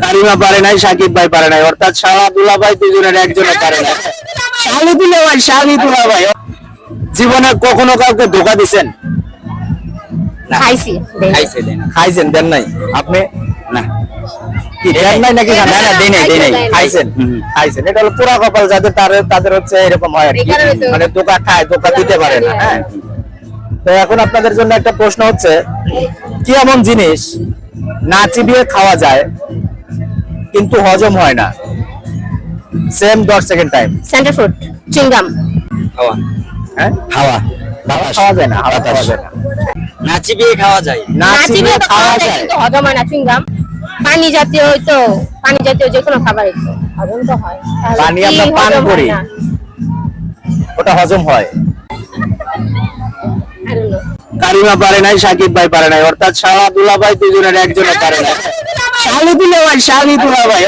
কারিমা পারে নাই, সাকিব ভাই পারে নাই, অর্থাৎ শালা দুলা ভাই দুজনের একজনে পারে নাই। শালি দুলা ভাই, শালি দুলা ভাই। জীবনে কখনো কাউকে ধোকা দিছেন? খাইছি খাইছেন, দেন নাই? আপনি? না। কি দেন নাই নাকি? না না, দেই নাই, দেই নাই। খাইছেন? খাইছেন। এটা হলো পুরা কপাল, যাদের তাদের হচ্ছে এরকম হয় আর কি, মানে ধোকা খায়, ধোকা দিতে পারে না। হ্যাঁ। তো এখন আপনাদের জন্য একটা প্রশ্ন হচ্ছে, কি এমন জিনিস না চিবিয়ে খাওয়া যায় কিন্তু হজম হয় না? Same 10 second time. Centre food, chewing gum. হাওয়া। হ্যাঁ, হাওয়া। হাওয়া খাওয়া যায় না, হাওয়া খাওয়া যায় না। না চিবিয়ে খাওয়া যায়, না চিবিয়ে খাওয়া যায় কিন্তু হজম হয় না। চুইংগাম পানি জাতীয়, হয়তো পানি জাতীয় যে কোনো খাবার হয়তো হজম তো হয়। তাহলে পানি কি আমরা পান হজম হয় করি, না? ওটা হজম হয়। I don't know. কারিমা পারে নাই, সাকিব ভাই পারে নাই, অর্থাৎ শালা দুলা ভাই দুজনের একজনে পারে নাই। শালি দুলা ভাই, শালি দুলা ভাই।